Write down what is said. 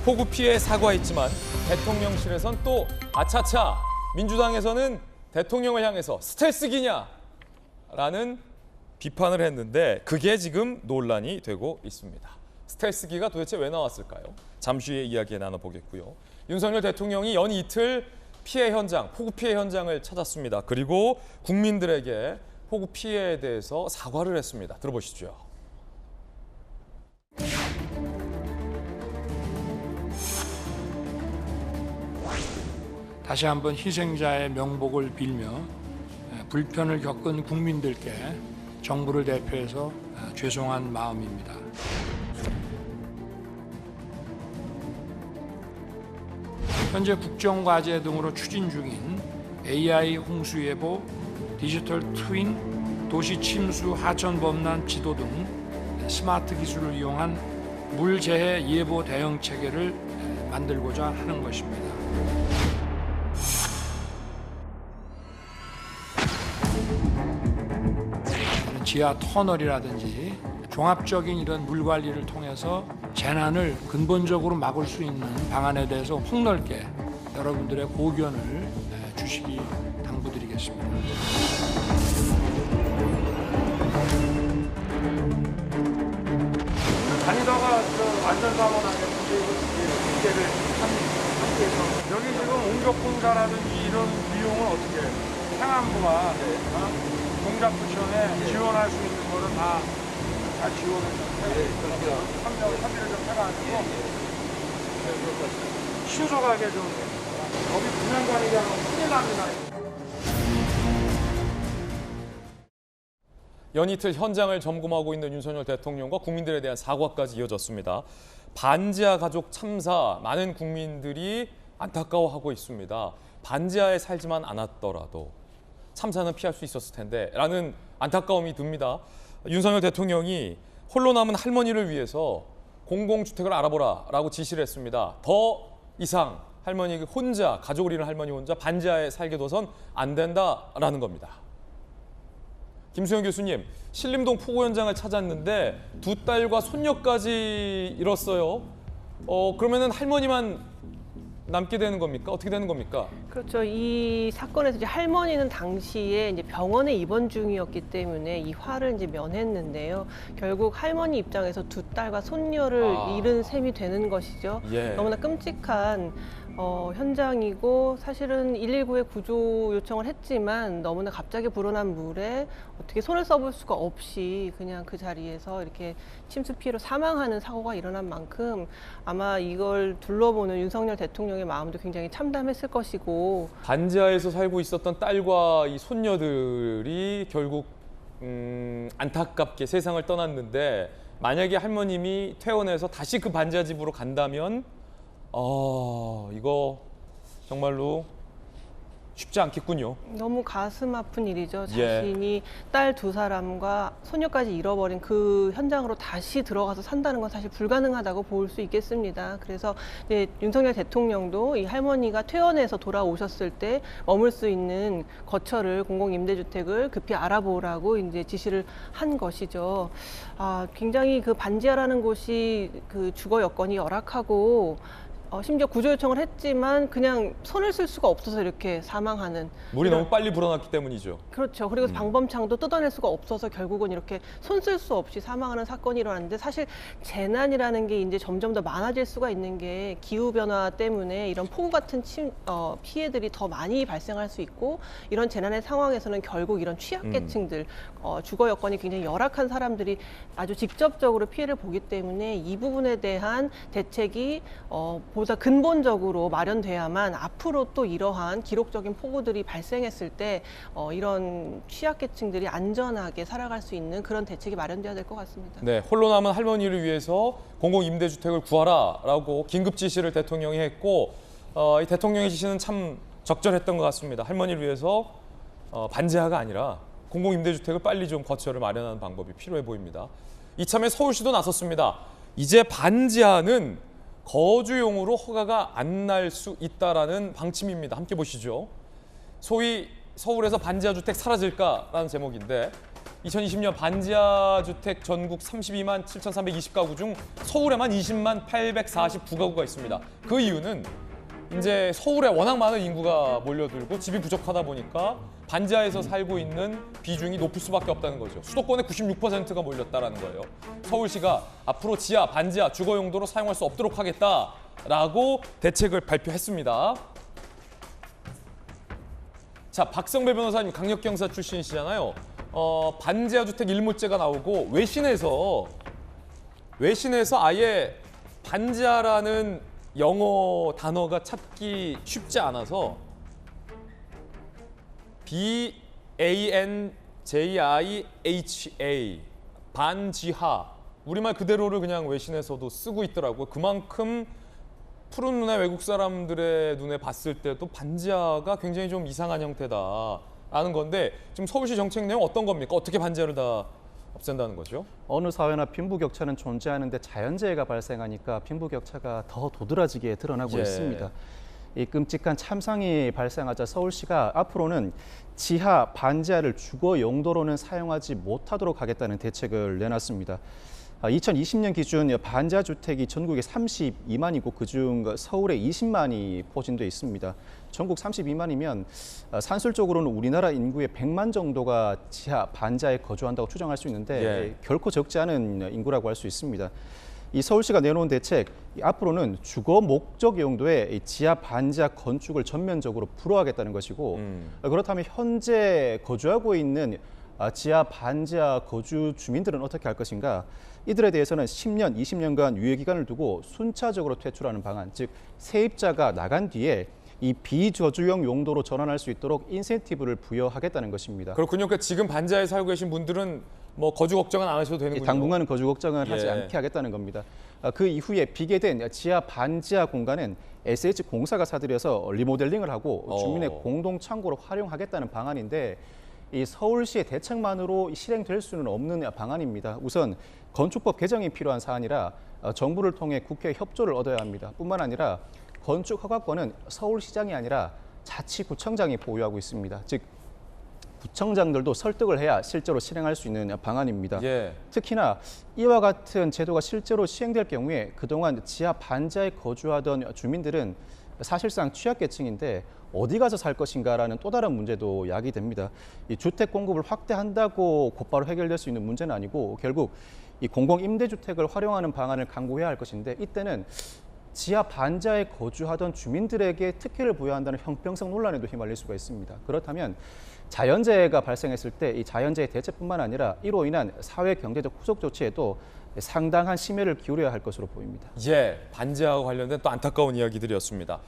폭우 피해 사과했지만 대통령실에선 또 아차차 민주당에서는 대통령을 향해서 스텔스기냐라는 비판을 했는데 그게 지금 논란이 되고 있습니다. 스텔스기가 도대체 왜 나왔을까요? 잠시 후에 이야기 나눠보겠고요. 윤석열 대통령이 연 이틀 피해 현장, 폭우 피해 현장을 찾았습니다. 그리고 국민들에게 폭우 피해에 대해서 사과를 했습니다. 들어보시죠. 다시 한번 희생자의 명복을 빌며 불편을 겪은 국민들께 정부를 대표해서 죄송한 마음입니다. 현재 국정과제 등으로 추진 중인 AI 홍수예보, 디지털 트윈, 도시 침수 하천 범람 지도 등 스마트 기술을 이용한 물재해 예보 대응 체계를 만들고자 하는 것입니다. 지하 터널이라든지 종합적인 이런 물 관리를 통해서 재난을 근본적으로 막을 수 있는 방안에 대해서 폭넓게 여러분들의 고견을 주시기 당부드리겠습니다. 다니다가 안전사고나게 문제를 함께해서 여기 지금 옹격공사라든지 이런 비용은 어떻게 해요? 행안부가 동작구청에 지원할 수 있는 거는 다 지원해서 협의를 좀 해가지고 신속하게 좀 여기 분양관리자는 큰일 납니다. 연이틀 현장을 점검하고 있는 윤석열 대통령과 국민들에 대한 사과까지 이어졌습니다. 반지하 가족 참사 많은 국민들이 안타까워하고 있습니다. 반지하에 살지만 않았더라도 참사는 피할 수 있었을 텐데 라는 안타까움이 듭니다. 윤석열 대통령이 홀로 남은 할머니를 위해서 공공주택을 알아보라 라고 지시를 했습니다. 더 이상 할머니 혼자, 가족을 잃은 할머니 혼자 반지하에 살게 둬선 안 된다라는 겁니다. 김수영 교수님, 신림동 폭우 현장을 찾았는데 두 딸과 손녀까지 잃었어요. 그러면은 할머니만 남게 되는 겁니까? 어떻게 되는 겁니까? 그렇죠. 이 사건에서 이제 할머니는 당시에 이제 병원에 입원 중이었기 때문에 이 화를 이제 면했는데요. 결국 할머니 입장에서 두 딸과 손녀를 잃은 셈이 되는 것이죠. 예. 너무나 끔찍한 현장이고 사실은 119에 구조 요청을 했지만 너무나 갑자기 불어난 물에 어떻게 손을 써볼 수가 없이 그냥 그 자리에서 이렇게 침수 피해로 사망하는 사고가 일어난 만큼 아마 이걸 둘러보는 윤석열 대통령의 마음도 굉장히 참담했을 것이고 반지하에서 살고 있었던 딸과 이 손녀들이 결국 안타깝게 세상을 떠났는데 만약에 할머님이 퇴원해서 다시 그 반지하 집으로 간다면 이거 정말로 쉽지 않겠군요. 너무 가슴 아픈 일이죠. 예. 자신이 딸 두 사람과 손녀까지 잃어버린 그 현장으로 다시 들어가서 산다는 건 사실 불가능하다고 볼 수 있겠습니다. 그래서 이제 윤석열 대통령도 이 할머니가 퇴원해서 돌아오셨을 때 머물 수 있는 거처를 공공임대주택을 급히 알아보라고 이제 지시를 한 것이죠. 굉장히 그 반지하라는 곳이 그 주거 여건이 열악하고 심지어 구조 요청을 했지만 그냥 손을 쓸 수가 없어서 이렇게 사망하는 물이 너무 빨리 불어났기 때문이죠. 그렇죠. 그리고 방범창도 뜯어낼 수가 없어서 결국은 이렇게 손 쓸 수 없이 사망하는 사건이 일어났는데 사실 재난이라는 게 이제 점점 더 많아질 수가 있는 게 기후변화 때문에 이런 폭우 같은 피해들이 더 많이 발생할 수 있고 이런 재난의 상황에서는 결국 이런 취약계층들 주거 여건이 굉장히 열악한 사람들이 아주 직접적으로 피해를 보기 때문에 이 부분에 대한 대책이 보다 근본적으로 마련돼야만 앞으로 또 이러한 기록적인 폭우들이 발생했을 때 이런 취약계층들이 안전하게 살아갈 수 있는 그런 대책이 마련돼야 될 것 같습니다. 네, 홀로 남은 할머니를 위해서 공공임대주택을 구하라라고 긴급 지시를 대통령이 했고 이 대통령의 지시는 참 적절했던 것 같습니다. 할머니를 위해서 반지하가 아니라 공공임대주택을 빨리 좀 거처를 마련하는 방법이 필요해 보입니다. 이참에 서울시도 나섰습니다. 이제 반지하는 거주용으로 허가가 안 날 수 있다라는 방침입니다. 함께 보시죠. 소위 서울에서 반지하 주택 사라질까라는 제목인데 2020년 반지하 주택 전국 32만 7,320가구 중 서울에만 20만 849가구가 있습니다. 그 이유는 이제 서울에 워낙 많은 인구가 몰려들고 집이 부족하다 보니까 반지하에서 살고 있는 비중이 높을 수밖에 없다는 거죠. 수도권의 96%가 몰렸다라는 거예요. 서울시가 앞으로 지하, 반지하 주거 용도로 사용할 수 없도록 하겠다라고 대책을 발표했습니다. 자, 박성배 변호사님 강력경사 출신이시잖아요. 반지하 주택 일몰제가 나오고 외신에서 아예 반지하라는 영어 단어가 찾기 쉽지 않아서 BANJIHA 반지하 우리말 그대로를 그냥 외신에서도 쓰고 있더라고요. 그만큼 푸른 눈의 외국 사람들의 눈에 봤을 때도 반지하가 굉장히 좀 이상한 형태다라는 건데 지금 서울시 정책 내용 어떤 겁니까? 어떻게 반지하를 다 없앤다는 거죠? 어느 사회나 빈부격차는 존재하는데 자연재해가 발생하니까 빈부격차가 더 도드라지게 드러나고 예. 있습니다. 이 끔찍한 참상이 발생하자 서울시가 앞으로는 지하 반지하를 주거 용도로는 사용하지 못하도록 하겠다는 대책을 내놨습니다. 2020년 기준 반지하 주택이 전국에 32만이고 그중 서울에 20만이 포진돼 있습니다. 전국 32만이면 산술적으로는 우리나라 인구의 100만 정도가 지하 반지하에 거주한다고 추정할 수 있는데 예. 결코 적지 않은 인구라고 할 수 있습니다. 이 서울시가 내놓은 대책, 앞으로는 주거 목적 용도의 지하 반지하 건축을 전면적으로 불허하겠다는 것이고 그렇다면 현재 거주하고 있는 지하 반지하 거주 주민들은 어떻게 할 것인가? 이들에 대해서는 10년, 20년간 유예 기간을 두고 순차적으로 퇴출하는 방안, 즉 세입자가 나간 뒤에 이 비저주형 용도로 전환할 수 있도록 인센티브를 부여하겠다는 것입니다. 그렇군요. 그러니까 지금 반지하에 살고 계신 분들은 뭐 거주 걱정은 안 하셔도 되는군요. 당분간은 거주 걱정을 하지 예. 않게 하겠다는 겁니다. 그 이후에 비계된 지하 반지하 공간은 SH공사가 사들여서 리모델링을 하고 주민의 공동 창고로 활용하겠다는 방안인데 이 서울시의 대책만으로 실행될 수는 없는 방안입니다. 우선 건축법 개정이 필요한 사안이라 정부를 통해 국회 협조를 얻어야 합니다. 뿐만 아니라 건축 허가권은 서울시장이 아니라 자치구청장이 보유하고 있습니다. 즉 구청장들도 설득을 해야 실제로 실행할 수 있는 방안입니다. 예. 특히나 이와 같은 제도가 실제로 시행될 경우에 그동안 지하 반지하에 거주하던 주민들은 사실상 취약계층인데 어디 가서 살 것인가라는 또 다른 문제도 야기됩니다. 이 주택 공급을 확대한다고 곧바로 해결될 수 있는 문제는 아니고 결국 이 공공임대주택을 활용하는 방안을 강구해야 할 것인데 이때는 지하 반지하에 거주하던 주민들에게 특혜를 부여한다는 형평성 논란에도 휘말릴 수가 있습니다. 그렇다면 자연재해가 발생했을 때 이 자연재해 대책뿐만 아니라 이로 인한 사회 경제적 후속 조치에도 상당한 심혈을 기울여야 할 것으로 보입니다. 예, 반지하와 관련된 또 안타까운 이야기들이었습니다.